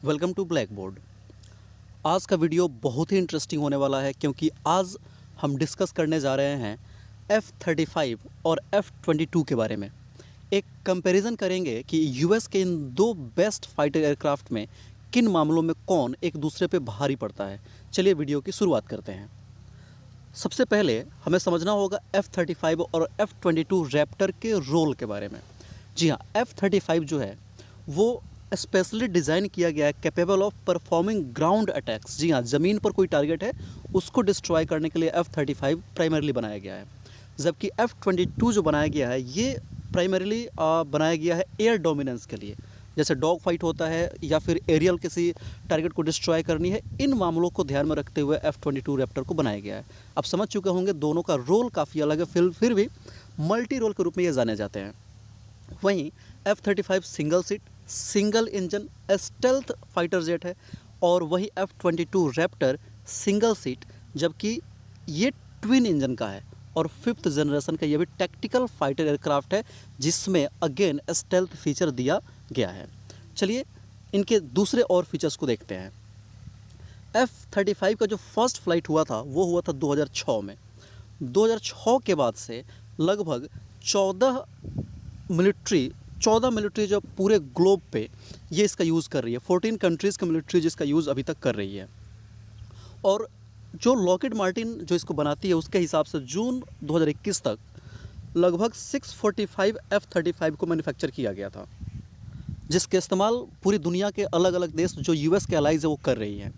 Welcome to black board. आज का video बहुत ही इंटरेस्टिंग होने वाला है क्योंकि आज हम डिस्कस करने जा रहे हैं F-35 और F-22 के बारे में। एक कंपैरिजन करेंगे कि यूएस के इन दो बेस्ट फाइटर एयरक्राफ्ट में किन मामलों में कौन एक दूसरे पे भारी पड़ता है। चलिए वीडियो की शुरुआत करते हैं। सबसे पहले हमें समझना होगा F-35 और F-22 रैप्टर के रोल के बारे में। जी हाँ, F-35 जो है वो स्पेशली डिज़ाइन किया गया है capable of performing ground attacks. जी हाँ, ज़मीन पर कोई टारगेट है उसको डिस्ट्रॉय करने के लिए F-35 प्राइमरली बनाया गया है, जबकि F-22 जो बनाया गया है ये प्राइमरली बनाया गया है एयर डोमिनेंस के लिए। जैसे डॉग फाइट होता है या फिर एरियल किसी टारगेट को डिस्ट्रॉय करनी है, इन मामलों को ध्यान में रखते हुए F-22 रैप्टर को बनाया गया है। आप समझ चुके होंगे दोनों का रोल काफ़ी अलग है, फिर भी मल्टी रोल के रूप में ये जाने जाते हैं। वहीं F-35 single seat single engine stealth fighter jet है और वही F-22 रैप्टर सिंगल सीट, जबकि ये ट्विन इंजन का है और फिफ्थ जनरेशन का ये भी टैक्टिकल फाइटर एयरक्राफ्ट है जिसमें अगेन स्टेल्थ फीचर दिया गया है। चलिए इनके दूसरे और फीचर्स को देखते हैं। F-35 का जो फर्स्ट फ्लाइट हुआ था वो हुआ था 2006 में। 2006 के बाद से लगभग 14 मिलिट्री जो पूरे ग्लोब पे ये इसका यूज़ कर रही है। 14 कंट्रीज़ की मिलिट्री जिसका यूज़ अभी तक कर रही है। और जो लॉकहीड मार्टिन जो इसको बनाती है उसके हिसाब से जून 2021 तक लगभग 645 F-35 को मैन्युफैक्चर किया गया था, जिसके इस्तेमाल पूरी दुनिया के अलग अलग देश जो यूएस के अलाइज है वो कर रही हैं।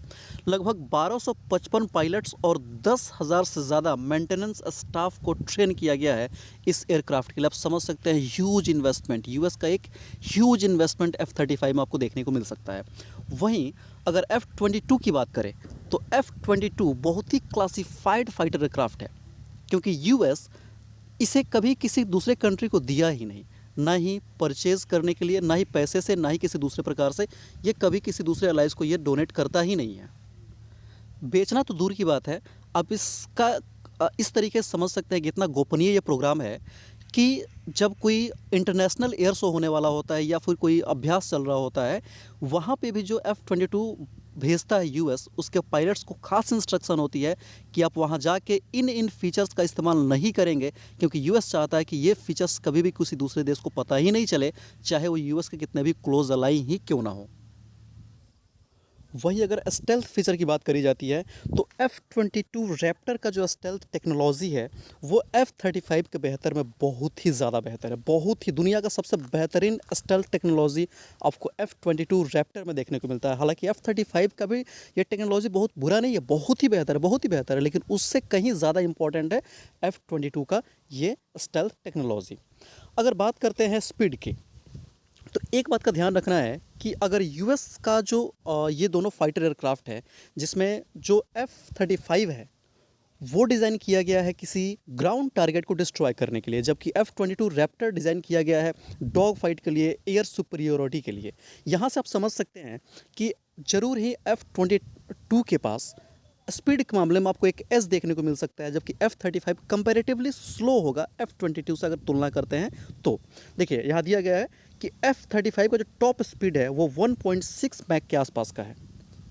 लगभग 1255 पायलट्स और 10,000 से ज़्यादा मेंटेनेंस स्टाफ को ट्रेन किया गया है इस एयरक्राफ्ट के लिए। आप समझ सकते हैं ह्यूज इन्वेस्टमेंट, यूएस का एक ह्यूज इन्वेस्टमेंट F-35 में आपको देखने को मिल सकता है। वहीं अगर F-22 की बात करें तो F-22 बहुत ही क्लासिफाइड फाइटर एयरक्राफ्ट है, क्योंकि यूएस इसे कभी किसी दूसरे कंट्री को दिया ही नहीं, ना ही परचेज़ करने के लिए, ना ही पैसे से, ना ही किसी दूसरे प्रकार से। ये कभी किसी दूसरे अलाइज को ये डोनेट करता ही नहीं है। बेचना तो दूर की बात है, आप इसका इस तरीके से समझ सकते हैं कि इतना गोपनीय ये प्रोग्राम है कि जब कोई इंटरनेशनल एयर शो होने वाला होता है या फिर कोई अभ्यास चल रहा होता है, वहाँ पे भी जो F-22 भेजता है यूएस, उसके पायलट्स को खास इंस्ट्रक्शन होती है कि आप वहाँ जाके इन फीचर्स का इस्तेमाल नहीं करेंगे, क्योंकि यूएस चाहता है कि ये फीचर्स कभी भी किसी दूसरे देश को पता ही नहीं चले, चाहे वो यूएस के कितने भी क्लोज अलाई ही क्यों ना हो। वही अगर स्टेल्थ फीचर की बात करी जाती है तो F-22 रैप्टर का जो स्टेल्थ टेक्नोलॉजी है वो F-35 के बेहतर में बहुत ही ज़्यादा बेहतर है। बहुत ही दुनिया का सबसे बेहतरीन स्टेल्थ टेक्नोलॉजी आपको F-22 रैप्टर में देखने को मिलता है। हालांकि F-35 का भी ये टेक्नोलॉजी बहुत बुरा नहीं है, बहुत ही बेहतर है, बहुत ही बेहतर है, लेकिन उससे कहीं ज़्यादा इंपॉर्टेंट है F-22 का ये स्टेल्थ टेक्नोलॉजी। अगर बात करते हैं स्पीड की, तो एक बात का ध्यान रखना है कि अगर यूएस का जो ये दोनों फाइटर एयरक्राफ्ट है जिसमें जो F-35 है वो डिज़ाइन किया गया है किसी ग्राउंड टारगेट को डिस्ट्रॉय करने के लिए, जबकि F-22 रैप्टर डिज़ाइन किया गया है डॉग फाइट के लिए, एयर सुपरियोरिटी के लिए। यहाँ से आप समझ सकते हैं कि ज़रूर ही F-22 के पास स्पीड के मामले में आपको एक एज देखने को मिल सकता है, जबकि F-35 कंपैरेटिवली स्लो होगा F-22 से अगर तुलना करते हैं तो। देखिए यहाँ दिया गया है कि F-35 का जो टॉप स्पीड है वो 1.6 मैक के आसपास का है,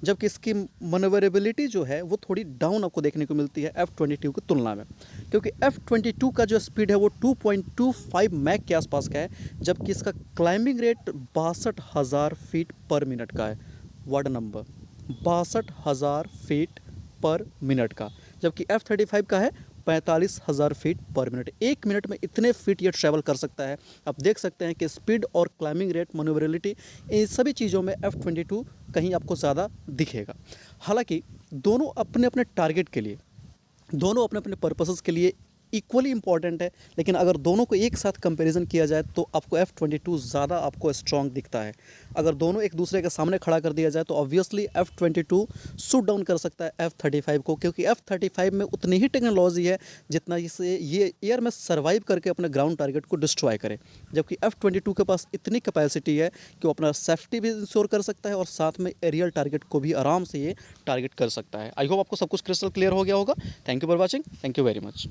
जबकि इसकी मनोवरेबिलिटी जो है वो थोड़ी डाउन आपको देखने को मिलती है F-22 की तुलना में, क्योंकि F-22 का जो स्पीड है वो 2.25 मैक के आसपास का है, जबकि इसका क्लाइंबिंग रेट 62,000 फीट पर मिनट का है। वर्ड नंबर 62,000 फीट पर मिनट का, जबकि F-35 का है 45,000 फीट पर मिनट। एक मिनट में इतने फीट ये ट्रैवल कर सकता है। आप देख सकते हैं कि स्पीड और क्लाइंबिंग रेट, मनोवरेबिलिटी, इन सभी चीज़ों में F-22 कहीं आपको ज़्यादा दिखेगा। हालांकि दोनों अपने अपने टारगेट के लिए, दोनों अपने अपने पर्पसेस के लिए इक्वली इंपॉर्टेंट है, लेकिन अगर दोनों को एक साथ कंपैरिजन किया जाए तो आपको F-22 ज़्यादा आपको स्ट्रॉन्ग दिखता है। अगर दोनों एक दूसरे के सामने खड़ा कर दिया जाए तो ऑब्वियसली F-22 शूट डाउन कर सकता है F-35 को, क्योंकि F-35 में उतनी ही टेक्नोलॉजी है जितना इसे ये एयर में सर्वाइव करके अपने ग्राउंड टारगेट को डिस्ट्रॉय करे, जबकि F-22 के पास इतनी कैपेसिटी है कि वो अपना सेफ्टी भी इंश्योर कर सकता है और साथ में एरियल टारगेट को भी आराम से ये टारगेट कर सकता है। आई होप आपको सब कुछ क्रिस्टल क्लियर हो गया होगा। Thank you for watching, thank you very much.